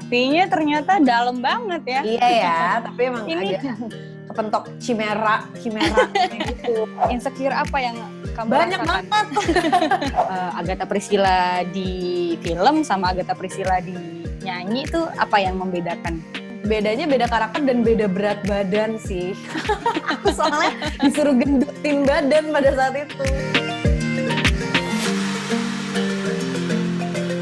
artinya ternyata dalam banget ya. Iya ya, tapi emang Ini agak kepentok chimera gitu. insecure apa yang kamu Banyak rasakan? banget. Agatha Priscilla di film sama Agatha Priscilla di nyanyi itu apa yang membedakan? Bedanya beda karakter dan beda berat badan sih. Aku soalnya disuruh gendutin badan pada saat itu.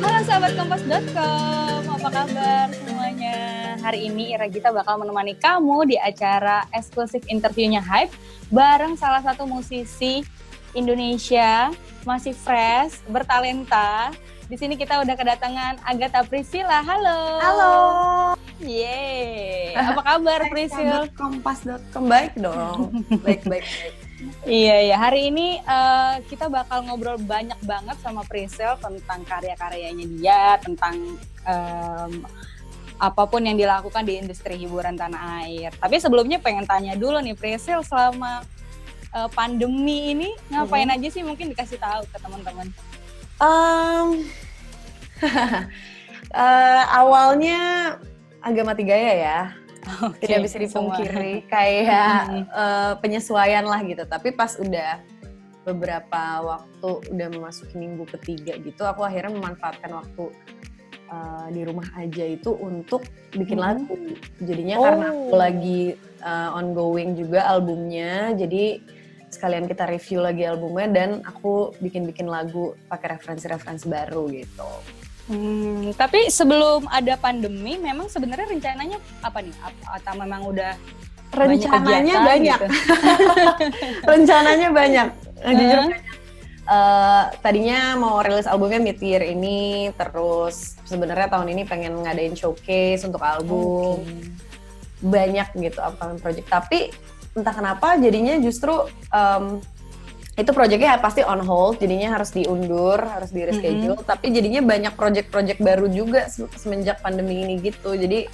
Halo sahabat kompas.com, apa kabar semuanya? Hari ini Ira Gita bakal menemani kamu di acara eksklusif interviewnya Hype bareng salah satu musisi Indonesia, masih fresh, bertalenta. Di sini kita udah kedatangan Agatha Priscilla. Halo. Halo. Yeay. Apa kabar Priscilla? Kompas.com baik dong. Baik. Iya. Hari ini kita bakal ngobrol banyak banget sama Priscilla tentang karya-karyanya dia, tentang apapun yang dilakukan di industri hiburan tanah air. Tapi sebelumnya pengen tanya dulu nih Priscilla, selama pandemi ini ngapain aja sih, mungkin dikasih tahu ke teman-teman. Awalnya agak mati gaya ya. Okay, tidak bisa dipungkiri kayak penyesuaian lah gitu. Tapi pas udah beberapa waktu udah memasuki minggu ketiga gitu, aku akhirnya memanfaatkan waktu di rumah aja itu untuk bikin lagu. Jadinya karena aku lagi ongoing juga albumnya, jadi sekalian kita review lagi albumnya dan aku bikin lagu pakai referensi baru gitu. Tapi sebelum ada pandemi, memang sebenarnya rencananya apa nih? Atau memang udah rencananya banyak? Gitu? Rencananya banyak. Jujur banyak. Tadinya mau rilis albumnya mid-year ini, terus sebenarnya tahun ini pengen ngadain showcase untuk album. Banyak gitu upcoming project. Tapi entah kenapa jadinya justru itu proyeknya pasti on hold, jadinya harus diundur, harus di reschedule. Tapi jadinya banyak project-project baru juga semenjak pandemi ini gitu. Jadi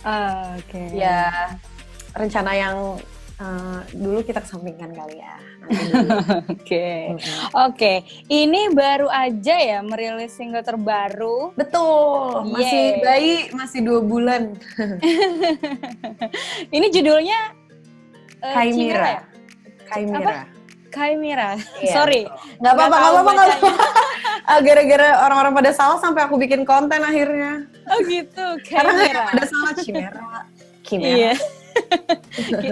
ya rencana yang dulu kita kesampingkan kali ya. Oke. Ini baru aja ya merilis single terbaru. Betul. Masih bayi, masih 2 bulan. Ini judulnya Kaimira. Kaimira. Iya, Sorry. Nggak apa-apa. Gara-gara orang-orang pada salah sampai aku bikin konten akhirnya. Oh gitu, Kaimira. Karena pada salah Chimera. Iya.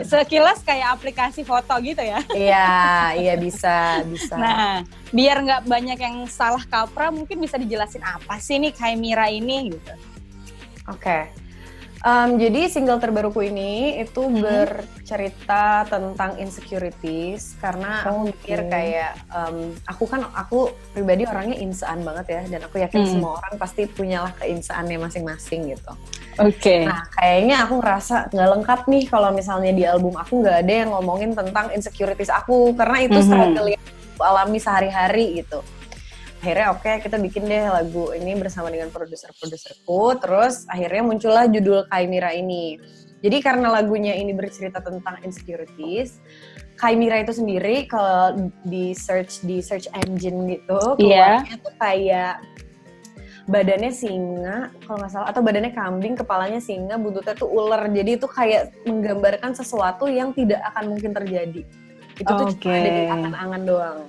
Sekilas kayak aplikasi foto gitu ya. Iya bisa. Nah, biar nggak banyak yang salah kaprah, mungkin bisa dijelasin apa sih nih Kaimira ini gitu. Oke. Jadi single terbaruku ini itu bercerita tentang insecurities karena aku mikir kayak aku pribadi orangnya insaan banget ya, dan aku yakin semua orang pasti punyalah keinsaannya masing-masing gitu. Nah kayaknya aku ngerasa nggak lengkap nih kalau misalnya di album aku nggak ada yang ngomongin tentang insecurities aku, karena itu struggle yang aku alami sehari-hari gitu. Akhirnya kita bikin deh lagu ini bersama dengan produserku, terus akhirnya muncullah judul Kaimira ini. Jadi karena lagunya ini bercerita tentang insecurities, Kaimira itu sendiri kalau di search engine gitu, keluarnya tuh kayak badannya singa kalau nggak salah, atau badannya kambing, kepalanya singa, buntutnya tuh ular. Jadi itu kayak menggambarkan sesuatu yang tidak akan mungkin terjadi. Itu tuh cuma ada di angan-angan doang.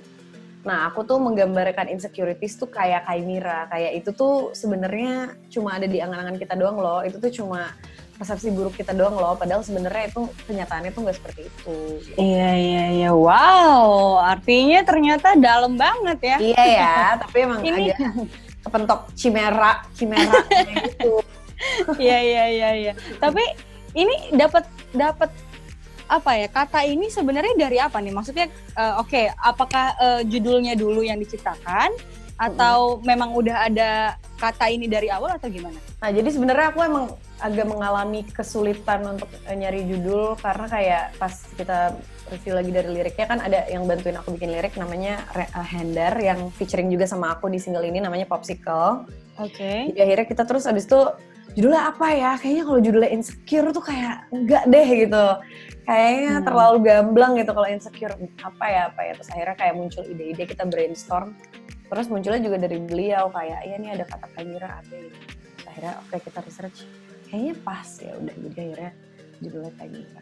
Nah, aku tuh menggambarkan insecurities tuh kayak Kaimira. Kayak itu tuh sebenarnya cuma ada di angan-angan kita doang loh. Itu tuh cuma persepsi buruk kita doang loh. Padahal sebenarnya itu kenyataannya tuh nggak seperti itu. Iya. Wow, artinya ternyata dalam banget ya. Iya ya, tapi emang agak kepentok chimera gitu. Iya. Tapi ini dapat apa ya, kata ini sebenarnya dari apa nih? Maksudnya apakah judulnya dulu yang diciptakan atau memang udah ada kata ini dari awal atau gimana? Nah, jadi sebenarnya aku emang agak mengalami kesulitan untuk nyari judul, karena kayak pas kita review lagi dari liriknya kan ada yang bantuin aku bikin lirik namanya Hendar yang featuring juga sama aku di single ini, namanya Popsicle. Jadi akhirnya kita terus abis itu judulnya apa ya? Kayaknya kalau judulnya insecure tuh kayak enggak deh gitu. Kayaknya terlalu gamblang gitu kalau insecure. Apa ya. Terus akhirnya kayak muncul ide-ide, kita brainstorm. Terus munculnya juga dari beliau kayak, iya nih ada kata Kaimira ada gitu. Terus akhirnya kita research. kayaknya pas ya udah, jadi akhirnya judulnya kayak gitu.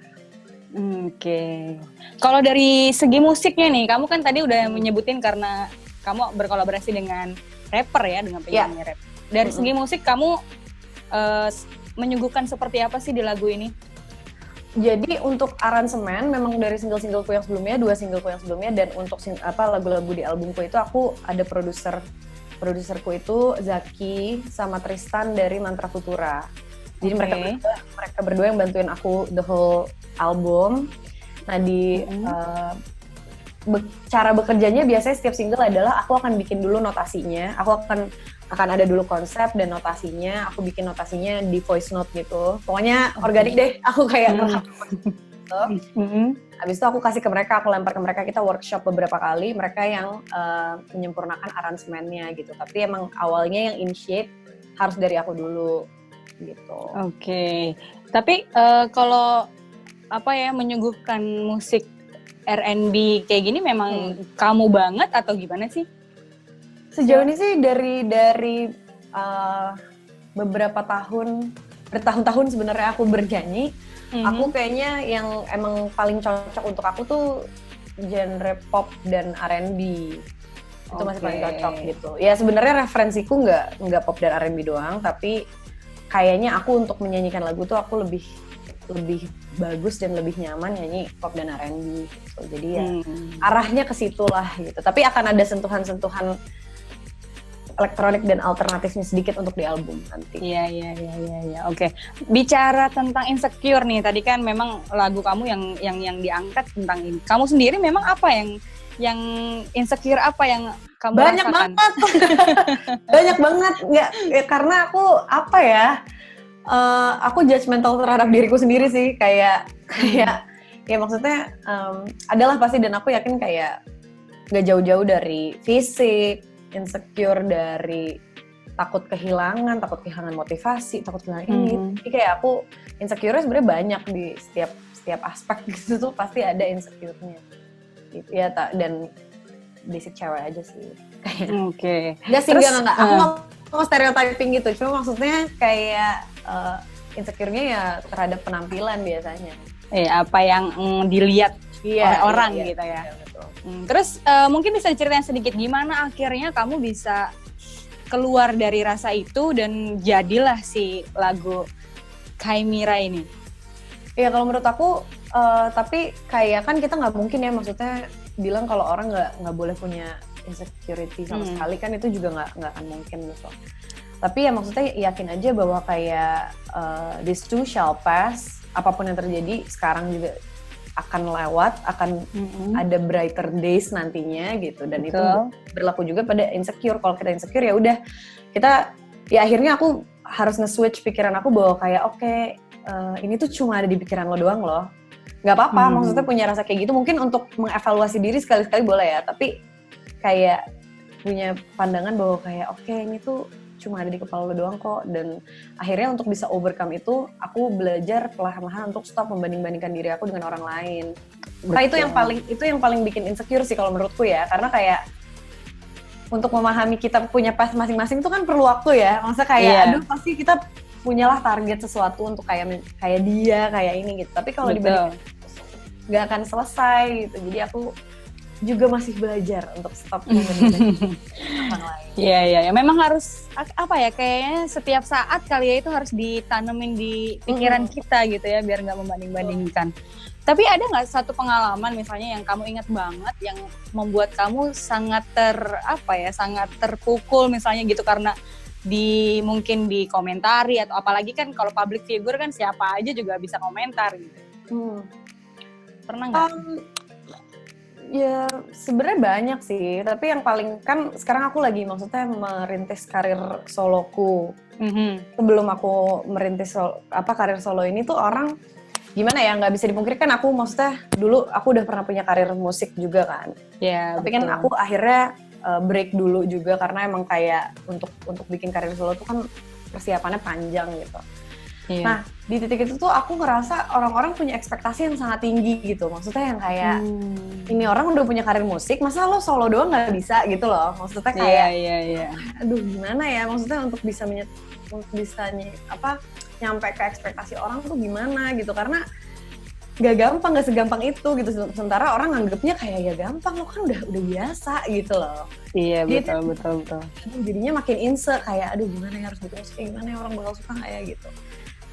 Oke. Kalau dari segi musiknya nih, kamu kan tadi udah menyebutin karena kamu berkolaborasi dengan rapper ya, dengan penyanyi rap. Dari segi musik kamu menyuguhkan seperti apa sih di lagu ini? Jadi untuk aransemen memang dari single-singleku yang sebelumnya, 2 singleku yang sebelumnya, dan untuk lagu-lagu di albumku itu aku ada produserku itu Zaki sama Tristan dari Mantra Futura. Jadi mereka berdua yang bantuin aku the whole album. Nah di cara bekerjanya biasanya setiap single adalah aku akan bikin dulu notasinya, aku akan ada dulu konsep dan notasinya, aku bikin notasinya di voice note gitu. Pokoknya organik deh, aku kayak gitu. Habis itu aku kasih ke mereka, aku lempar ke mereka, kita workshop beberapa kali, mereka yang menyempurnakan aransemennya gitu. Tapi emang awalnya yang initiate harus dari aku dulu gitu. Oke. Tapi kalau menyuguhkan musik R&B kayak gini memang kamu banget atau gimana sih? Sejauh ini sih dari beberapa bertahun-tahun sebenarnya aku bernyanyi, aku kayaknya yang emang paling cocok untuk aku tuh genre pop dan R&B. Itu masih paling cocok gitu. Ya sebenarnya referensiku nggak pop dan R&B doang, tapi kayaknya aku untuk menyanyikan lagu tuh aku lebih bagus dan lebih nyaman nyanyi pop dan R&B gitu. Jadi ya arahnya ke situ lah gitu. Tapi akan ada sentuhan-sentuhan elektronik dan alternatifnya sedikit untuk di album nanti. Iya. Oke. Bicara tentang Insecure nih, tadi kan memang lagu kamu yang diangkat tentang ini. Kamu sendiri memang apa yang insecure apa yang kamu banyak rasakan? Banyak banget. Nggak, ya karena aku aku judgmental terhadap diriku sendiri sih, kayak ya maksudnya adalah pasti, dan aku yakin kayak nggak jauh-jauh dari fisik, insecure dari takut kehilangan motivasi, takut kehilangan ini. Jadi kayak aku insecure sebenarnya banyak di setiap aspek gitu tuh pasti ada insecure-nya. Gitu ya, dan basic cewek aja sih. Oke. Nggak sih, nggak. Aku mau stereotyping gitu, cuma maksudnya kayak insecure-nya ya terhadap penampilan biasanya. Apa yang dilihat oleh orang gitu ya. Iya, betul. Terus mungkin bisa diceritain sedikit gimana akhirnya kamu bisa keluar dari rasa itu dan jadilah si lagu Kaimira ini. Iya, kalau menurut aku, tapi kayak kan kita nggak mungkin ya, maksudnya bilang kalau orang nggak boleh punya insecurity sama sekali, kan itu juga nggak akan mungkin gitu. Tapi ya maksudnya yakin aja bahwa kayak this too shall pass, apapun yang terjadi sekarang juga akan lewat, akan ada brighter days nantinya gitu. Dan itu berlaku juga pada insecure. Kalau kita insecure ya udah, kita ya akhirnya aku harus nge-switch pikiran aku bahwa kayak oke, ini tuh cuma ada di pikiran lo doang loh. Nggak apa-apa, maksudnya punya rasa kayak gitu mungkin untuk mengevaluasi diri sekali-sekali boleh ya, tapi kayak punya pandangan bahwa kayak oke, ini tuh cuma ada di kepala lo doang kok. Dan akhirnya untuk bisa overcome itu, aku belajar perlahan-lahan untuk stop membanding-bandingkan diri aku dengan orang lain. Nah itu yang paling bikin insecure sih kalau menurutku ya, karena kayak untuk memahami kita punya path masing-masing itu kan perlu waktu ya. Maksudnya kayak aduh pasti kita punyalah target sesuatu untuk kayak dia, kayak ini gitu. Tapi kalau dibanding nggak akan selesai gitu. Jadi aku juga masih belajar untuk stop membandingkan orang lain. Iya. Memang harus kayaknya setiap saat kali ya itu harus ditanemin di pikiran kita gitu ya, biar nggak membanding-bandingkan. Tapi ada nggak satu pengalaman misalnya yang kamu ingat banget yang membuat kamu sangat sangat terpukul misalnya gitu karena mungkin dikomentari, atau apalagi kan kalau public figure kan siapa aja juga bisa komentar gitu. Pernah nggak? Ya sebenarnya banyak sih, tapi yang paling kan sekarang aku lagi maksudnya merintis karir soloku. Sebelum aku merintis karir solo ini tuh orang gimana ya, nggak bisa dipungkiri kan aku maksudnya dulu aku udah pernah punya karir musik juga kan. Tapi betul. Kan aku akhirnya break dulu juga karena emang kayak untuk bikin karir solo tuh kan persiapannya panjang gitu. Iya. Nah, di titik itu tuh aku ngerasa orang-orang punya ekspektasi yang sangat tinggi gitu. Maksudnya yang kayak, ini orang udah punya karir musik, masa lo solo doang nggak bisa gitu loh. Maksudnya kayak, Iya. aduh gimana ya, maksudnya untuk bisa nyampe ke ekspektasi orang tuh gimana gitu. Karena gak segampang itu gitu. Sementara orang nganggepnya kayak ya gampang, lo kan udah biasa gitu loh. Iya, Jadi, betul. jadinya makin insecure kayak, aduh gimana ya harus bikin musik, gimana ya orang bakal suka nggak ya gitu.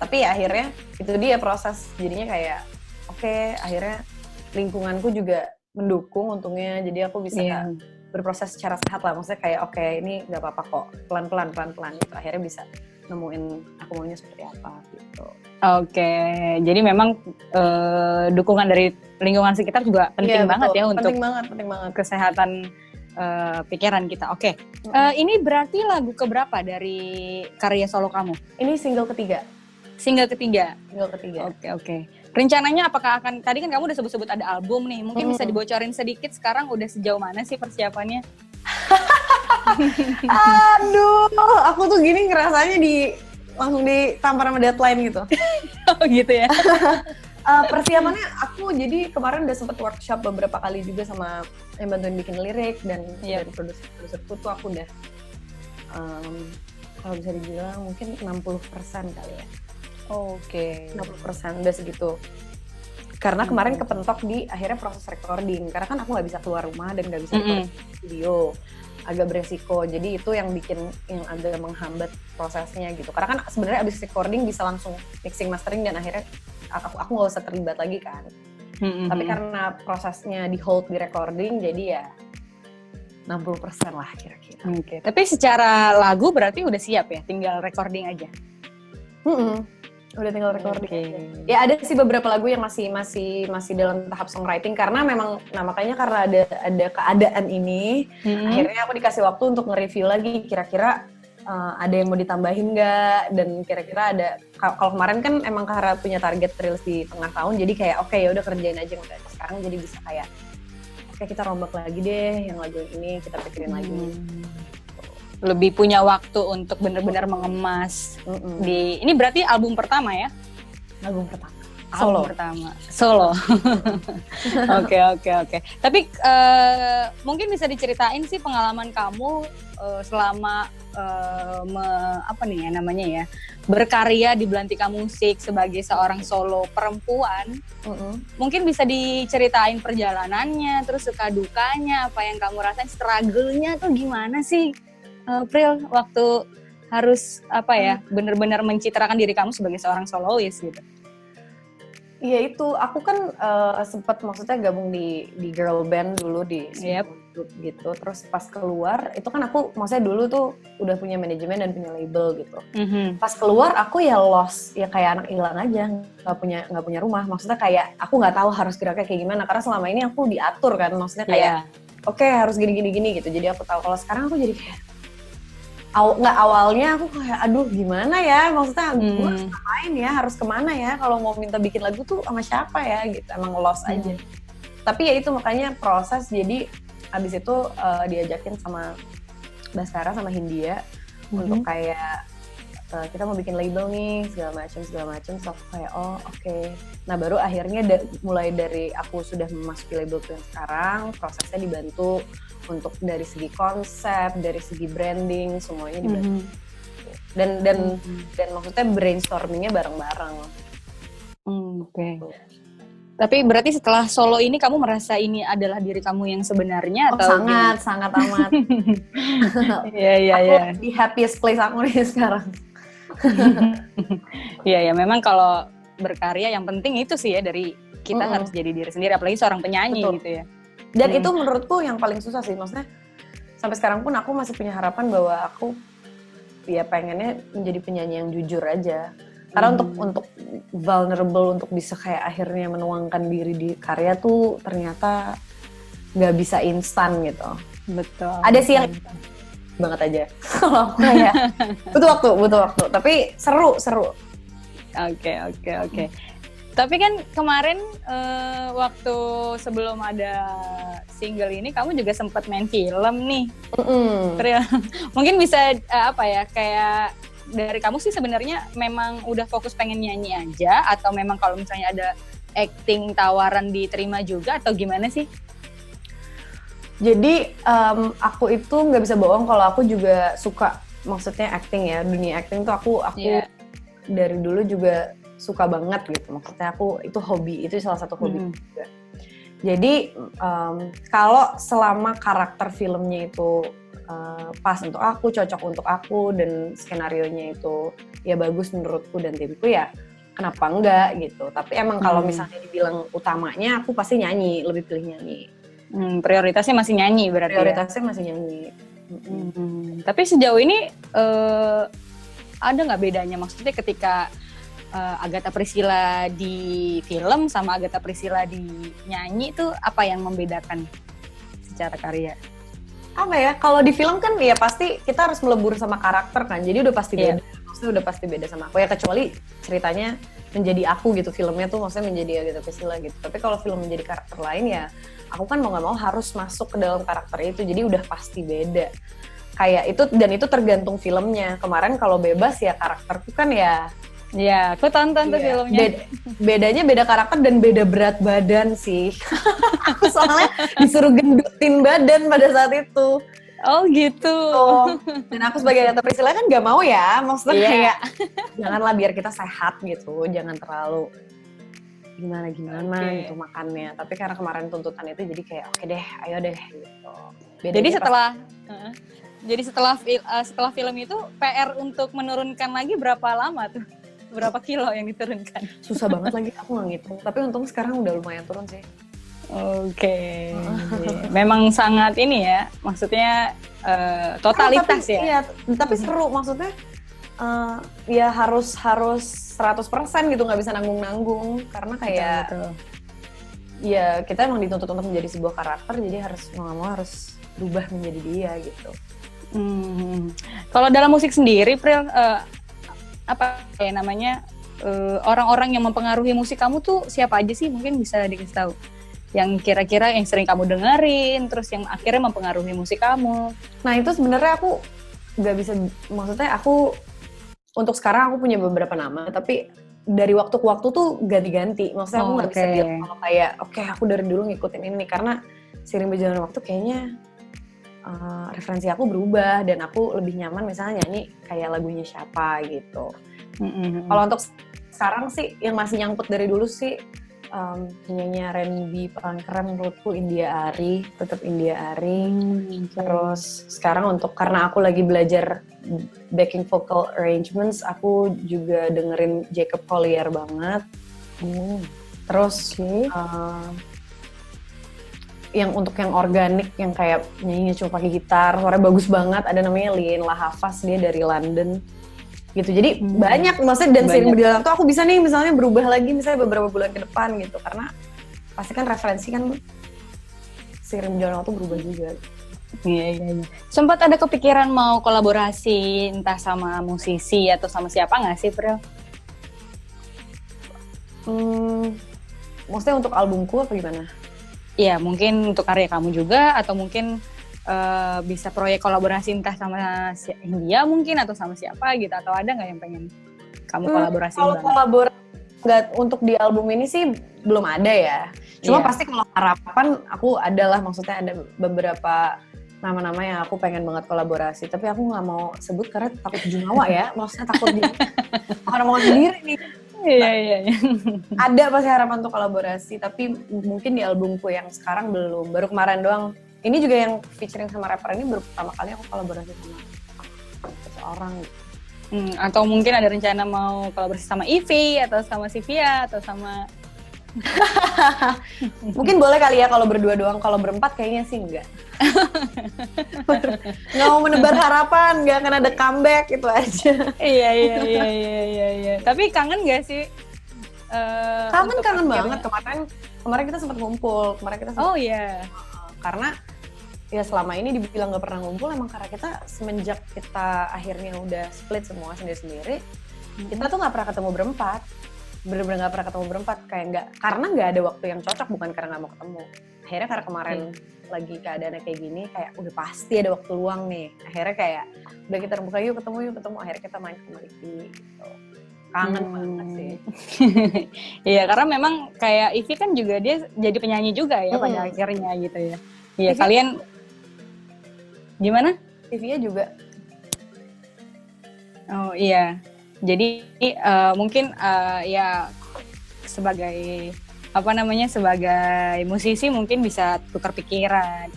Tapi ya akhirnya itu dia proses, jadinya kayak oke, akhirnya lingkunganku juga mendukung untungnya, jadi aku bisa berproses secara sehat lah, maksudnya kayak oke, ini nggak apa-apa kok, pelan-pelan gitu, akhirnya bisa nemuin aku maunya seperti apa gitu. Oke, jadi memang dukungan dari lingkungan sekitar juga penting banget ya untuk penting banget kesehatan pikiran kita. Oke, ini berarti lagu keberapa dari karya solo kamu? Ini single ketiga. Oke. Rencananya apakah akan, tadi kan kamu udah sebut-sebut ada album nih, mungkin bisa dibocorin sedikit sekarang udah sejauh mana sih persiapannya? Aduh, aku tuh gini ngerasanya langsung ditampar sama deadline gitu. Oh gitu ya? Persiapannya aku jadi kemarin udah sempet workshop beberapa kali juga sama yang bantuin bikin lirik, dan dari produser-produserku tuh aku udah kalau bisa dibilang mungkin 60% kali ya. Oke. 60% udah segitu. Karena kemarin kepentok di akhirnya proses recording, karena kan aku nggak bisa keluar rumah dan nggak bisa keluar studio, agak beresiko. Jadi itu yang bikin yang agak menghambat prosesnya gitu. Karena kan sebenarnya abis recording bisa langsung mixing mastering dan akhirnya aku nggak usah terlibat lagi kan. Tapi karena prosesnya di hold di recording, jadi ya 60% lah kira-kira. Oke. Tapi secara lagu berarti udah siap ya, tinggal recording aja. Udah tinggal recording aja. Ya ada sih beberapa lagu yang masih dalam tahap songwriting, karena memang makanya karena ada keadaan ini, akhirnya aku dikasih waktu untuk nge-review lagi kira-kira ada yang mau ditambahin nggak, dan kira-kira ada, kalau kemarin kan emang karena punya target rilis di tengah tahun, jadi kayak oke, ya udah kerjain aja. Sekarang jadi bisa kayak oke, kita rombak lagi deh yang lagu ini, kita pikirin lagi. Lebih punya waktu untuk benar-benar mengemas. Ini berarti album pertama ya? Album pertama. Solo. Oke. Tapi mungkin bisa diceritain sih pengalaman kamu selama berkarya di Belantika Musik sebagai seorang solo perempuan. Mungkin bisa diceritain perjalanannya, terus suka dukanya, apa yang kamu rasain, struggle-nya tuh gimana sih? Pril, waktu harus benar-benar mencitrakan diri kamu sebagai seorang solois gitu. Iya itu, aku kan sempat maksudnya gabung di girl band dulu di grup gitu. Terus pas keluar, itu kan aku maksudnya dulu tuh udah punya manajemen dan punya label gitu. Pas keluar aku ya lost, ya kayak anak hilang aja, nggak punya rumah. Maksudnya kayak aku nggak tahu harus geraknya kayak gimana, karena selama ini aku diatur kan, maksudnya kayak oke, harus gini gitu. Jadi aku tahu. Kalau sekarang aku jadi kayak awalnya aku kayak aduh gimana ya, maksudnya gue harus ngapain ya, harus kemana ya, kalau mau minta bikin lagu tuh sama siapa ya gitu, emang lost aja. Tapi ya itu makanya proses, jadi abis itu diajakin sama Baskara sama Hindia untuk kayak kita mau bikin label nih segala macam, terus aku kayak oke. Nah baru akhirnya mulai dari aku sudah memasuki label yang sekarang, prosesnya dibantu untuk dari segi konsep, dari segi branding, semuanya dibantu. Dan maksudnya brainstormingnya bareng-bareng. Oke. Tapi berarti setelah solo ini kamu merasa ini adalah diri kamu yang sebenarnya atau sangat amat. Iya. Aku di happiest place aku nih sekarang. Iya, memang kalau berkarya yang penting itu sih ya, dari kita harus jadi diri sendiri, apalagi seorang penyanyi. Betul. Gitu ya. Dan itu menurutku yang paling susah sih, maksudnya sampai sekarang pun aku masih punya harapan bahwa aku ya pengennya menjadi penyanyi yang jujur aja. Karena untuk vulnerable, untuk bisa kayak akhirnya menuangkan diri di karya tuh ternyata nggak bisa instan gitu. Betul. Ada sih yang banget aja. Kalau kayak butuh waktu. Tapi seru. Oke. Tapi kan kemarin waktu sebelum ada single ini kamu juga sempat main film nih. Mungkin bisa kayak dari kamu sih sebenarnya memang udah fokus pengen nyanyi aja, atau memang kalau misalnya ada acting tawaran diterima juga, atau gimana sih? Jadi aku itu nggak bisa bohong kalau aku juga suka, maksudnya acting ya, dunia acting tuh aku Iya. dari dulu juga suka banget gitu. Maksudnya aku itu hobi, itu salah satu hobi juga. Jadi kalau selama karakter filmnya itu pas untuk aku, cocok untuk aku, dan skenarionya itu ya bagus menurutku dan timku, ya kenapa enggak gitu. Tapi emang kalau misalnya dibilang utamanya, aku pasti nyanyi, lebih pilih nyanyi. Prioritasnya masih nyanyi berarti Prioritasnya masih nyanyi. Tapi sejauh ini ada nggak bedanya? Maksudnya ketika Agatha Priscilla di film sama Agatha Priscilla di nyanyi itu apa yang membedakan secara karya? Apa ya, kalau di film kan ya pasti kita harus melebur sama karakter kan, jadi udah pasti beda. Maksudnya udah pasti beda sama aku ya, kecuali ceritanya menjadi aku gitu, filmnya tuh maksudnya menjadi Agatha Priscilla gitu. Tapi kalau film menjadi karakter lain ya, aku kan mau nggak mau harus masuk ke dalam karakter itu, jadi udah pasti beda. Kayak itu, dan itu tergantung filmnya. Kemarin kalau bebas ya karakterku kan ya. Ya, aku tonton tuh filmnya. Bedanya beda karakter dan beda berat badan sih. Aku soalnya disuruh gendutin badan pada saat itu. Oh gitu. Dan aku sebagai Agatha Priscilla kan nggak mau ya, maksudnya kayak janganlah, biar kita sehat gitu, jangan terlalu gimana gitu makannya. Tapi karena kemarin tuntutan itu, jadi kayak oke deh, ayo deh gitu. Jadi setelah film itu PR untuk menurunkan lagi berapa lama tuh? Berapa kilo yang diturunkan? Susah banget lagi, aku nggak ngitung. Tapi untung sekarang udah lumayan turun sih. Oke. Memang sangat ini ya, maksudnya totalitas tapi, ya. Iya, tapi seru, maksudnya ya harus 100% gitu, nggak bisa nanggung-nanggung, karena kayak betul. Ya kita emang dituntut untuk menjadi sebuah karakter, jadi mau harus berubah menjadi dia gitu. Kalau dalam musik sendiri, Pril, apa ya namanya, orang-orang yang mempengaruhi musik kamu tuh siapa aja sih? Mungkin bisa dikasih tahu. Yang kira-kira yang sering kamu dengerin, terus yang akhirnya mempengaruhi musik kamu. Nah itu sebenarnya aku nggak bisa, maksudnya aku untuk sekarang aku punya beberapa nama, tapi dari waktu ke waktu tuh ganti-ganti. Maksudnya aku nggak bisa bilang kalau kayak oke, aku dari dulu ngikutin ini, karena seiring berjalan waktu kayaknya referensi aku berubah dan aku lebih nyaman misalnya nyanyi kayak lagunya siapa gitu. Kalau untuk sekarang sih yang masih nyangkut dari dulu sih penyanyi R&B paling keren menurutku India Arie, tetap India Arie. Terus sekarang karena aku lagi belajar backing vocal arrangements, aku juga dengerin Jacob Collier banget. Terus yang untuk yang organik, yang kayak nyanyinya cuma pakai gitar, suaranya bagus banget, ada namanya Lien Lahafas, dia dari London gitu. Jadi banyak, maksudnya, dan seiring berjalan tuh aku bisa nih misalnya berubah lagi misalnya beberapa bulan ke depan gitu, karena pasti kan referensi kan seiring berjalan waktu berubah juga. Iya. Sempat ada kepikiran mau kolaborasi entah sama musisi atau sama siapa nggak sih, Pril? Maksudnya untuk albumku apa gimana? Iya, mungkin untuk karya kamu juga, atau mungkin bisa proyek kolaborasi entah sama India mungkin, atau sama siapa gitu, atau ada nggak yang pengen kamu kolaborasi? Kalau kolaborasi untuk di album ini sih belum ada ya. Cuma pasti kalau harapan aku adalah, maksudnya ada beberapa nama-nama yang aku pengen banget kolaborasi, tapi aku nggak mau sebut karena takut jumawa ya, maksudnya takut orang mau sendiri nih. Iya. Ada pasti harapan untuk kolaborasi, tapi mungkin di albumku yang sekarang belum. Baru kemarin doang. Ini juga yang featuring sama rapper ini baru pertama kali aku kolaborasi sama seseorang. Atau mungkin ada rencana mau kolaborasi sama Ivy, atau sama Sivia, atau sama... Mungkin boleh kali ya kalau berdua doang, kalau berempat kayaknya sih enggak. Nggak mau menebar harapan, nggak akan ada comeback, itu aja. Iya. Tapi kangen nggak sih? Kangen banget. Kemarin kita sempat ngumpul. Oh iya. Karena ya selama ini dibilang nggak pernah ngumpul, emang karena kita semenjak kita akhirnya udah split semua sendiri-sendiri, kita tuh nggak pernah ketemu berempat. Bener-bener nggak pernah ketemu berempat, kayak karena nggak ada waktu yang cocok, bukan karena nggak mau ketemu. Akhirnya karena kemarin lagi keadaannya kayak gini, kayak udah pasti ada waktu luang nih. Akhirnya kayak udah kita terbuka, yuk ketemu. Akhirnya kita main kembali gitu. Kangen banget sih. Iya, karena memang kayak Ivy kan juga dia jadi penyanyi juga ya pada akhirnya gitu ya. Iya, kalian gimana? TV-nya juga. Oh iya, jadi mungkin ya sebagai sebagai musisi mungkin bisa tukar pikiran.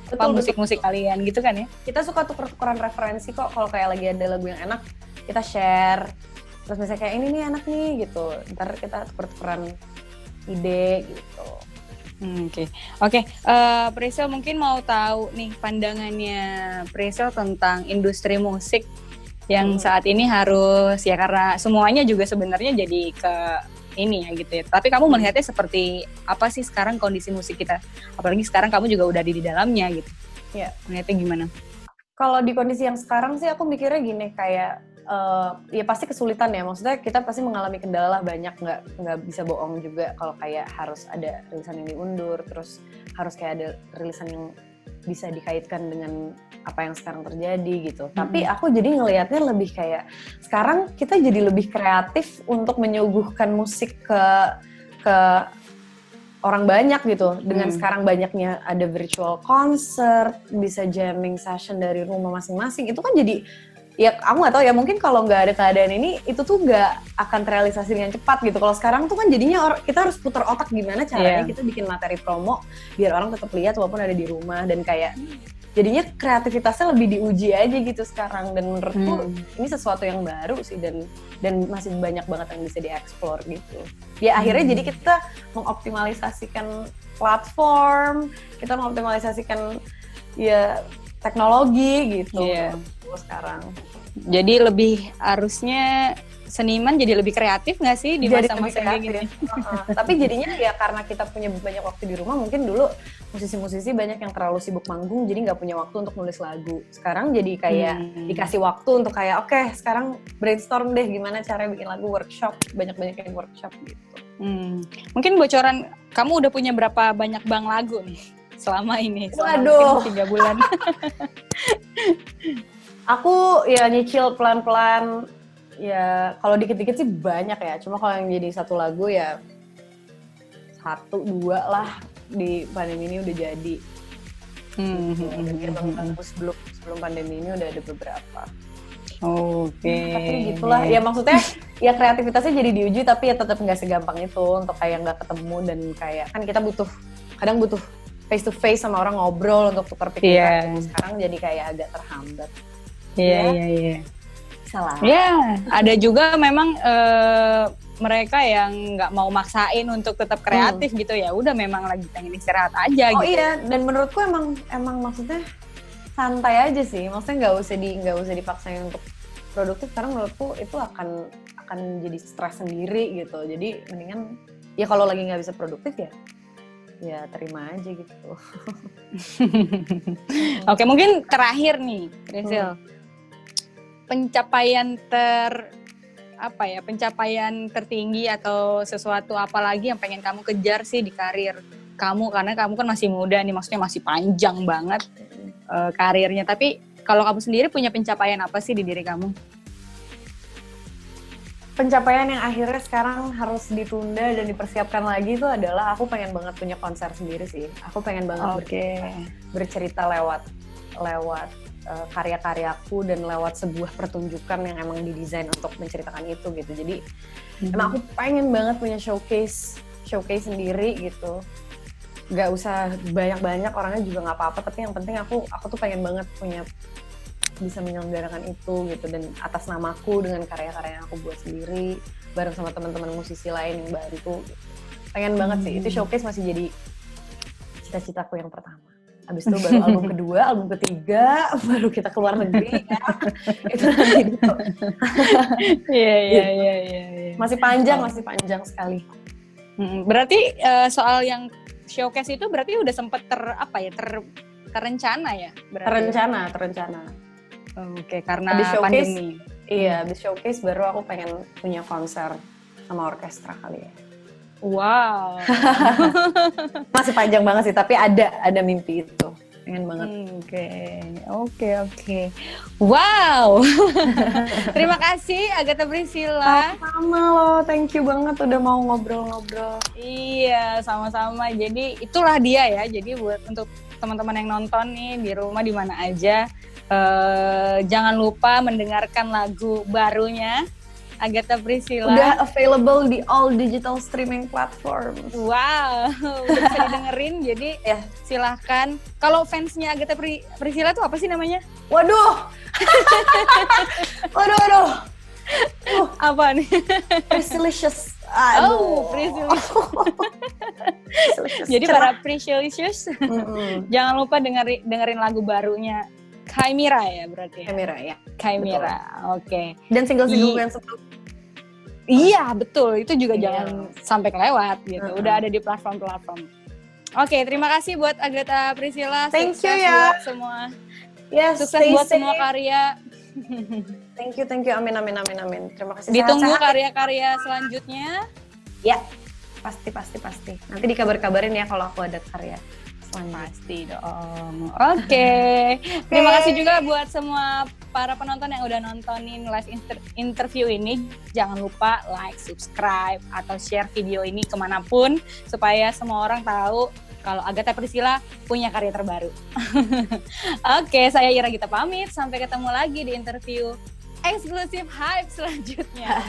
Betul, musik-musik kalian gitu kan ya? Kita suka tuker-tukeran referensi kok. Kalau kayak lagi ada lagu yang enak, kita share. Terus misalnya kayak ini nih enak nih gitu. Ntar kita tuker-tukeran ide gitu. Oke. Priscil mungkin mau tahu nih pandangannya Priscil tentang industri musik yang saat ini harus ya karena semuanya juga sebenarnya jadi ke ini ya gitu ya. Tapi kamu melihatnya seperti apa sih sekarang kondisi musik kita? Apalagi sekarang kamu juga udah di dalamnya gitu. Iya. Melihatnya gimana? Kalau di kondisi yang sekarang sih aku mikirnya gini kayak ya pasti kesulitan ya. Maksudnya kita pasti mengalami kendala banyak, nggak bisa bohong juga kalau kayak harus ada rilisan yang diundur, terus harus kayak ada rilisan yang bisa dikaitkan dengan apa yang sekarang terjadi gitu. Tapi aku jadi ngelihatnya lebih kayak sekarang kita jadi lebih kreatif untuk menyuguhkan musik ke orang banyak gitu. Dengan sekarang banyaknya ada virtual concert, bisa jamming session dari rumah masing-masing. Itu kan jadi ya aku nggak tahu ya, mungkin kalau nggak ada keadaan ini itu tuh nggak akan terrealisasi dengan cepat gitu. Kalau sekarang tuh kan jadinya kita harus putar otak gimana caranya kita bikin materi promo biar orang tetap lihat walaupun ada di rumah, dan kayak jadinya kreativitasnya lebih diuji aja gitu sekarang. Dan menurutku ini sesuatu yang baru sih, dan masih banyak banget yang bisa dieksplor gitu. Ya akhirnya jadi kita mengoptimalisasikan platform, kita mengoptimalisasikan ya teknologi gitu. Sekarang. Jadi lebih harusnya seniman jadi lebih kreatif nggak sih di masa-masa kayak gini? Tapi jadinya ya karena kita punya banyak waktu di rumah, mungkin dulu musisi-musisi banyak yang terlalu sibuk manggung jadi nggak punya waktu untuk nulis lagu. Sekarang jadi kayak dikasih waktu untuk kayak oke, sekarang brainstorm deh gimana cara bikin lagu, workshop, banyak-banyak yang workshop gitu. Mungkin bocoran kamu udah punya berapa banyak bank lagu nih selama ini? Waduh. 3 bulan. Aku ya nyicil pelan-pelan, ya kalau dikit-dikit sih banyak ya, cuma kalau yang jadi satu lagu ya 1-2 lah di pandemi ini udah jadi. Sebelum pandemi ini udah ada beberapa. Tapi gitulah, ya maksudnya ya kreativitasnya jadi diuji, tapi ya tetap nggak segampang itu untuk kayak nggak ketemu, dan kayak kan kita kadang butuh face to face sama orang, ngobrol untuk tukar pikiran. Sekarang jadi kayak agak terhambat. Iya. Salah. Ya, ada juga memang mereka yang nggak mau maksain untuk tetap kreatif gitu ya. Udah memang lagi pengen istirahat aja gitu. Iya, dan menurutku emang maksudnya santai aja sih. Maksudnya nggak usah dipaksain untuk produktif, karena menurutku itu akan jadi stres sendiri gitu. Jadi mendingan ya kalau lagi nggak bisa produktif ya terima aja gitu. Oke, mungkin terakhir nih, Priscil. Pencapaian tertinggi atau sesuatu apa lagi yang pengen kamu kejar sih di karir kamu, karena kamu kan masih muda nih, maksudnya masih panjang banget karirnya. Tapi kalau kamu sendiri punya pencapaian apa sih di diri kamu? Pencapaian yang akhirnya sekarang harus ditunda dan dipersiapkan lagi itu adalah aku pengen banget punya konser sendiri sih. Aku pengen banget bercerita lewat karya-karyaku dan lewat sebuah pertunjukan yang emang didesain untuk menceritakan itu gitu. Jadi emang aku pengen banget punya showcase sendiri gitu. Gak usah banyak-banyak, orangnya juga nggak apa-apa, tapi yang penting aku tuh pengen banget bisa menyelenggarakan itu gitu, dan atas namaku dengan karya-karya yang aku buat sendiri bareng sama teman-teman musisi lain yang bantu gitu. Pengen banget sih, itu showcase masih jadi cita-citaku yang pertama. Habis itu baru album kedua, album ketiga, baru kita keluar negeri ya. Itu nanti dulu. Iya. Masih panjang sekali. Berarti soal yang showcase itu berarti udah sempet terencana ya? Terencana. Oke, karena pandemi. Iya, habis showcase baru aku pengen punya konser sama orkestra kali ya. Wow. Masih panjang banget sih, tapi ada mimpi itu. Pengen banget. Oke. Wow. Terima kasih Agatha Priscilla. Sama loh, thank you banget udah mau ngobrol-ngobrol. Iya, sama-sama. Jadi itulah dia ya. Jadi buat untuk teman-teman yang nonton nih di rumah di mana aja, jangan lupa mendengarkan lagu barunya Agatha Priscilla. Udah available di all digital streaming platform. Wow, udah bisa didengerin. Jadi Ya. silahkan. Kalau fansnya Agatha Priscilla tuh apa sih namanya? Waduh. Waduh. Apa nih? Priscilicious. Oh, Priscilicious. Jadi para Priscilicious, jangan lupa dengerin lagu barunya Chimera ya berarti. Chimera ya. Chimera, oke. Dan single-single yang sebelum. Iya betul, itu juga Iya. jangan sampai kelewat gitu. Udah ada di platform-platform. Oke, terima kasih buat Agatha Priscilla. Thank you Sukses ya. buat semua. Yes, Sukses stay buat safe. semua karya. Thank you. Amin. Terima kasih. Ditunggu Sehat-sehat. karya-karya selanjutnya. Ya, pasti. Nanti dikabar-kabarin ya kalau aku ada karya selanjutnya. Pasti dong. Oke. Terima kasih juga buat semua para penonton yang udah nontonin live interview ini. Jangan lupa like, subscribe, atau share video ini kemanapun supaya semua orang tahu kalau Agatha Priscilla punya karya terbaru. Oke, saya Ira Gita pamit. Sampai ketemu lagi di interview eksklusif Hype selanjutnya.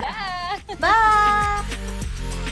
Dah. Bye.